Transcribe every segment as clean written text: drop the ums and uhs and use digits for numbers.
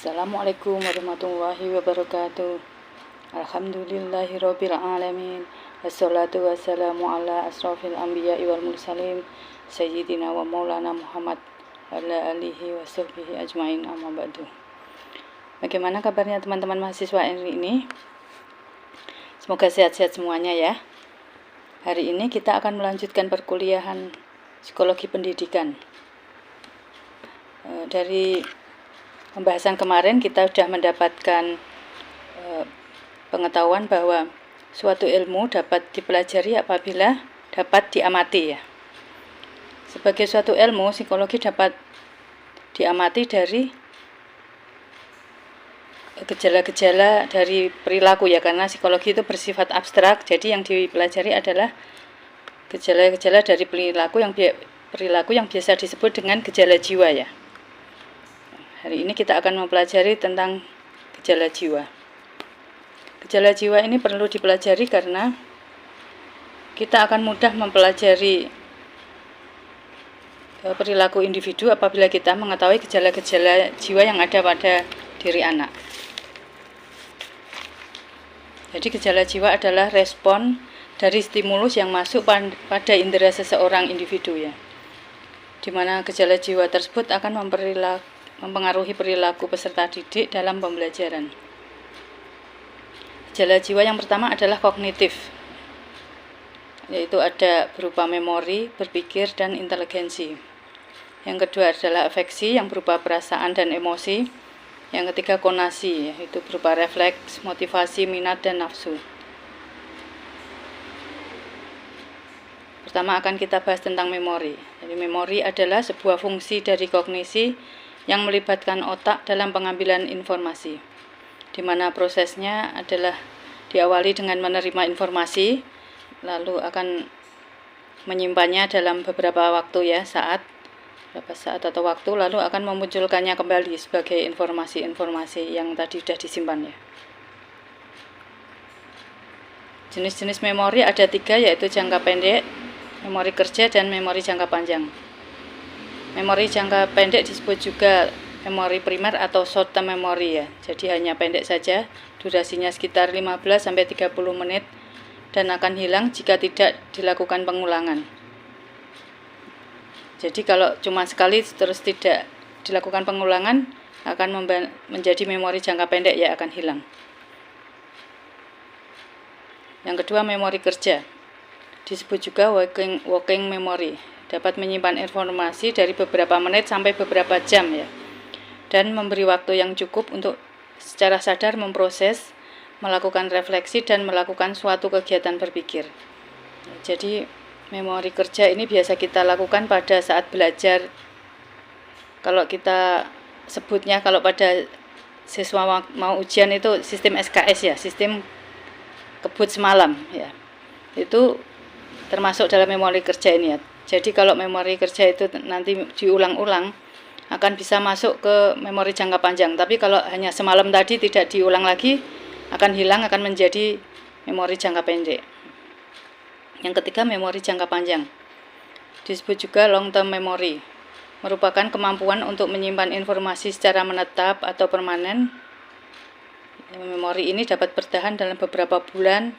Assalamualaikum warahmatullahi wabarakatuh. Alhamdulillahirabbil alamin. Wassalatu wassalamu ala asrofil anbiya'i wal mursalin sayyidina wa maulana Muhammad ala alihi washabbihi ajmain, amma ba'du. Bagaimana kabarnya teman-teman mahasiswa hari ini? Semoga sehat-sehat semuanya ya. Hari ini kita akan melanjutkan perkuliahan psikologi pendidikan. Dari pembahasan kemarin kita sudah mendapatkan pengetahuan bahwa suatu ilmu dapat dipelajari apabila dapat diamati ya. Sebagai suatu ilmu, psikologi dapat diamati dari gejala-gejala dari perilaku ya, karena psikologi itu bersifat abstrak. Jadi yang dipelajari adalah gejala-gejala dari perilaku yang biasa disebut dengan gejala jiwa ya. Hari ini kita akan mempelajari tentang gejala jiwa. Gejala jiwa ini perlu dipelajari karena kita akan mudah mempelajari perilaku individu apabila kita mengetahui gejala-gejala jiwa yang ada pada diri anak. Jadi gejala jiwa adalah respon dari stimulus yang masuk pada indera seseorang individu ya. Di mana gejala jiwa tersebut akan mempengaruhi perilaku peserta didik dalam pembelajaran. Gejala jiwa yang pertama adalah kognitif, yaitu ada berupa memori, berpikir, dan inteligensi. Yang kedua adalah afeksi yang berupa perasaan dan emosi. Yang ketiga konasi, yaitu berupa refleks, motivasi, minat, dan nafsu. Pertama akan kita bahas tentang memori. Jadi memori adalah sebuah fungsi dari kognisi yang melibatkan otak dalam pengambilan informasi, di mana prosesnya adalah diawali dengan menerima informasi, lalu akan menyimpannya dalam beberapa waktu ya, beberapa saat atau waktu, lalu akan memunculkannya kembali sebagai informasi-informasi yang tadi sudah disimpan ya. Jenis-jenis memori ada 3, yaitu jangka pendek, memori kerja, dan memori jangka panjang. Memori jangka pendek disebut juga memori primer atau short term memory ya. Jadi hanya pendek saja, durasinya sekitar 15-30 menit dan akan hilang jika tidak dilakukan pengulangan. Jadi kalau cuma sekali terus tidak dilakukan pengulangan akan menjadi memori jangka pendek ya, akan hilang. Yang kedua memori kerja, disebut juga working memory. Dapat menyimpan informasi dari beberapa menit sampai beberapa jam ya, dan memberi waktu yang cukup untuk secara sadar memproses, melakukan refleksi, dan melakukan suatu kegiatan berpikir. Jadi memori kerja ini biasa kita lakukan pada saat belajar. Kalau kita sebutnya, kalau pada siswa mau ujian itu sistem SKS ya, sistem kebut semalam ya, itu termasuk dalam memori kerja ini ya. Jadi kalau memori kerja itu nanti diulang-ulang akan bisa masuk ke memori jangka panjang. Tapi kalau hanya semalam tadi tidak diulang lagi, akan hilang, akan menjadi memori jangka pendek. Yang ketiga memori jangka panjang, disebut juga long term memory, merupakan kemampuan untuk menyimpan informasi secara menetap atau permanen. Memori ini dapat bertahan dalam beberapa bulan,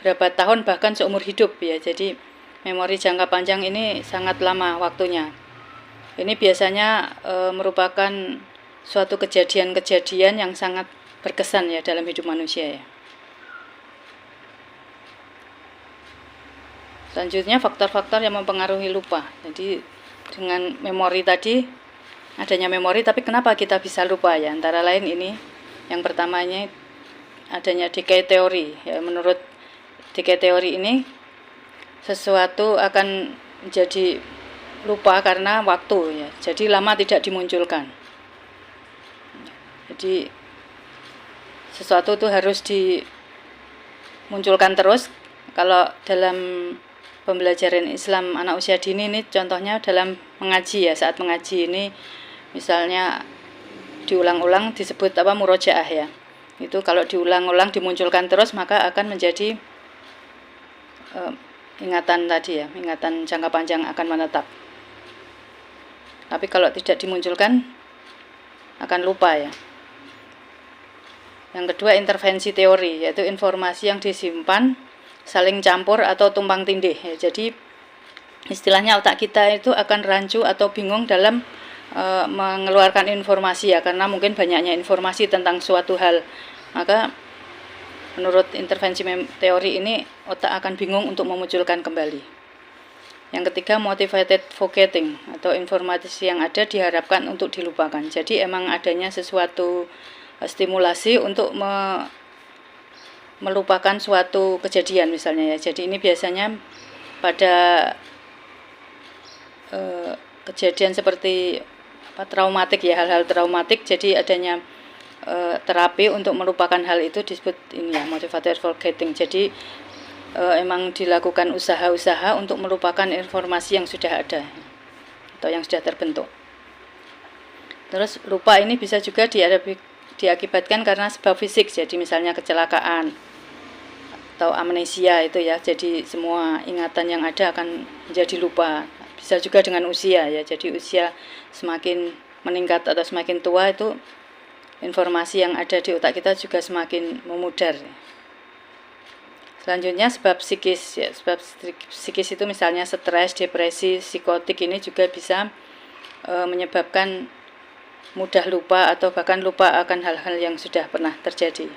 beberapa tahun, bahkan seumur hidup ya. Jadi memori jangka panjang ini sangat lama waktunya. Ini biasanya merupakan suatu kejadian-kejadian yang sangat berkesan ya dalam hidup manusia ya. Selanjutnya faktor-faktor yang mempengaruhi lupa. Jadi dengan memori tadi, adanya memori, tapi kenapa kita bisa lupa ya? Antara lain ini, yang pertamanya adanya decay teori ya. Menurut decay teori ini, sesuatu akan menjadi lupa karena waktu ya. Jadi lama tidak dimunculkan. Jadi sesuatu itu harus dimunculkan terus. Kalau dalam pembelajaran Islam anak usia dini ini contohnya dalam mengaji ya, saat mengaji ini misalnya diulang-ulang disebut murojaah ya. Itu kalau diulang-ulang dimunculkan terus maka akan menjadi ingatan tadi ya, ingatan jangka panjang akan menetap. Tapi kalau tidak dimunculkan akan lupa ya. Yang kedua intervensi teori, yaitu informasi yang disimpan saling campur atau tumpang tindih ya. Jadi istilahnya otak kita itu akan rancu atau bingung dalam mengeluarkan informasi ya, karena mungkin banyaknya informasi tentang suatu hal. Maka menurut intervensi teori ini otak akan bingung untuk memunculkan kembali. Yang ketiga motivated forgetting, atau informasi yang ada diharapkan untuk dilupakan. Jadi emang adanya sesuatu stimulasi untuk melupakan suatu kejadian misalnya ya. Jadi ini biasanya pada kejadian seperti traumatik ya, hal-hal traumatik. Jadi adanya terapi untuk melupakan hal itu disebut ini ya, motivated forgetting. Jadi emang dilakukan usaha-usaha untuk melupakan informasi yang sudah ada atau yang sudah terbentuk. Terus lupa ini bisa juga diakibatkan karena sebab fisik, jadi misalnya kecelakaan atau amnesia itu ya, jadi semua ingatan yang ada akan menjadi lupa. Bisa juga dengan usia ya, jadi usia semakin meningkat atau semakin tua itu informasi yang ada di otak kita juga semakin memudar. Selanjutnya sebab psikis ya, sebab psikis itu misalnya stres, depresi, psikotik ini juga bisa menyebabkan mudah lupa atau bahkan lupa akan hal-hal yang sudah pernah terjadi.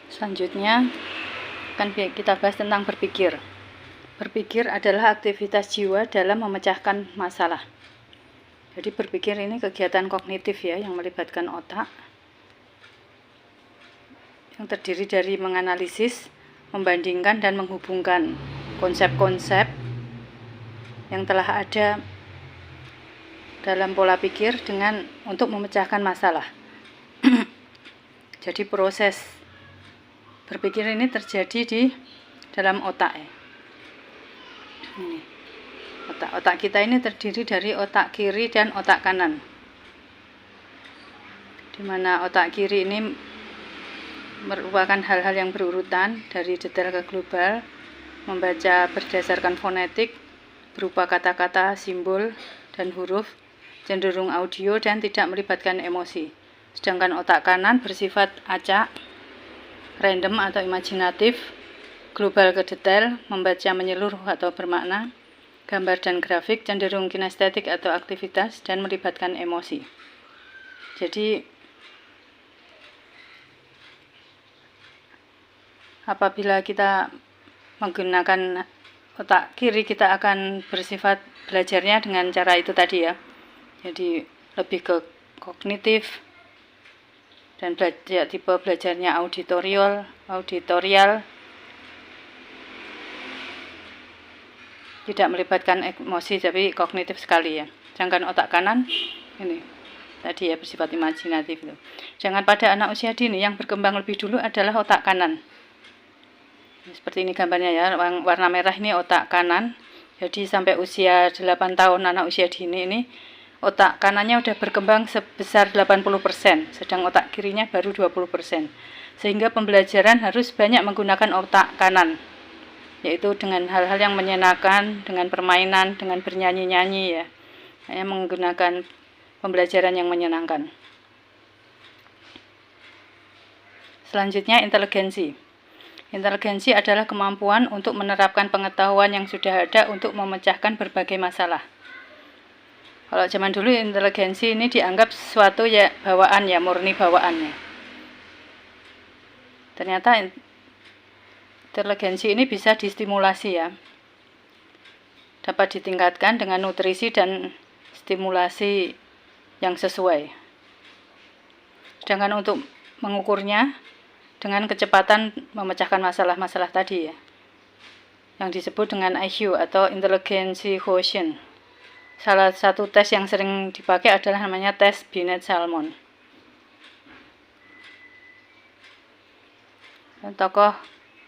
Selanjutnya akan kita bahas tentang berpikir. Berpikir adalah aktivitas jiwa dalam memecahkan masalah. Jadi berpikir ini kegiatan kognitif ya, yang melibatkan otak, yang terdiri dari menganalisis, membandingkan dan menghubungkan konsep-konsep yang telah ada dalam pola pikir dengan untuk memecahkan masalah. Jadi proses berpikir ini terjadi di dalam otak ya. Ini. Otak kita ini terdiri dari otak kiri dan otak kanan. Di mana otak kiri ini merupakan hal-hal yang berurutan dari detail ke global, membaca berdasarkan fonetik berupa kata-kata, simbol, dan huruf, cenderung audio dan tidak melibatkan emosi. Sedangkan otak kanan bersifat acak, random atau imajinatif, global ke detail, membaca menyeluruh atau bermakna, gambar dan grafik, cenderung kinestetik atau aktivitas, dan melibatkan emosi. Jadi apabila kita menggunakan otak kiri, kita akan bersifat belajarnya dengan cara itu tadi ya. Jadi lebih ke kognitif dan tipe belajarnya auditorial, tidak melibatkan emosi, tapi kognitif sekali ya. Sedangkan otak kanan ini tadi ya bersifat imajinatif itu. Jangan pada anak usia dini yang berkembang lebih dulu adalah otak kanan. Seperti ini gambarnya ya, warna merah ini otak kanan. Jadi sampai usia 8 tahun anak usia dini ini otak kanannya udah berkembang sebesar 80%, sedang otak kirinya baru 20%. Sehingga pembelajaran harus banyak menggunakan otak kanan, yaitu dengan hal-hal yang menyenangkan, dengan permainan, dengan bernyanyi-nyanyi ya. Saya menggunakan pembelajaran yang menyenangkan. Selanjutnya inteligensi. Inteligensi adalah kemampuan untuk menerapkan pengetahuan yang sudah ada untuk memecahkan berbagai masalah. Kalau zaman dulu inteligensi ini dianggap sesuatu ya bawaan ya, murni bawaannya. Ternyata inteligensi ini bisa distimulasi ya. Dapat ditingkatkan dengan nutrisi dan stimulasi yang sesuai. Sedangkan untuk mengukurnya dengan kecepatan memecahkan masalah-masalah tadi ya, yang disebut dengan IQ atau Intelligence Quotient. Salah satu tes yang sering dipakai adalah namanya tes Binet-Salmon. Dan tokoh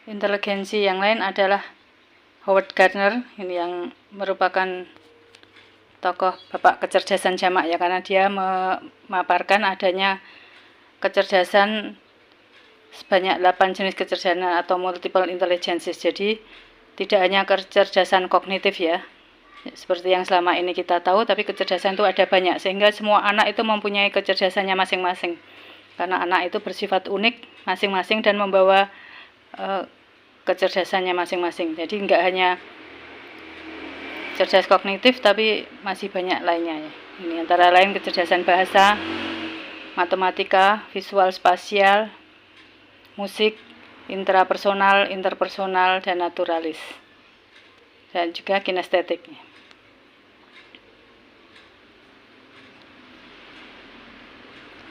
inteligensi yang lain adalah Howard Gardner, ini yang merupakan tokoh bapak kecerdasan jamak ya, karena dia memaparkan adanya kecerdasan sebanyak 8 jenis kecerdasan atau multiple intelligences. Jadi tidak hanya kecerdasan kognitif ya, seperti yang selama ini kita tahu, tapi kecerdasan itu ada banyak, sehingga semua anak itu mempunyai kecerdasannya masing-masing. Karena anak itu bersifat unik masing-masing dan membawa kecerdasannya masing-masing. Jadi nggak hanya cerdas kognitif, tapi masih banyak lainnya ya. Ini antara lain kecerdasan bahasa, matematika, visual spasial, musik, intrapersonal, interpersonal, dan naturalis. Dan juga kinestetik.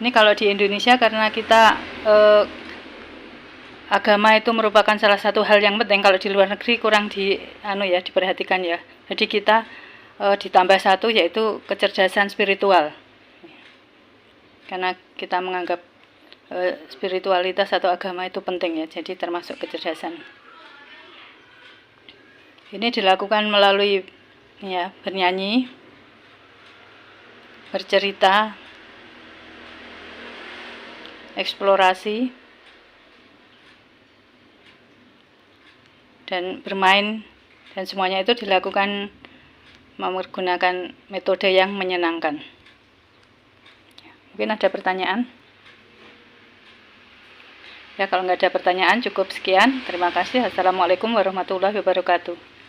Ini kalau di Indonesia karena kita agama itu merupakan salah satu hal yang penting. Kalau di luar negeri kurang diperhatikan ya. Jadi kita ditambah satu yaitu kecerdasan spiritual. Karena kita menganggap spiritualitas atau agama itu penting ya. Jadi termasuk kecerdasan. Ini dilakukan melalui ya, bernyanyi, bercerita, eksplorasi, dan bermain, dan semuanya itu dilakukan menggunakan metode yang menyenangkan. Mungkin ada pertanyaan? Ya, kalau nggak ada pertanyaan cukup sekian. Terima kasih. Assalamualaikum warahmatullahi wabarakatuh.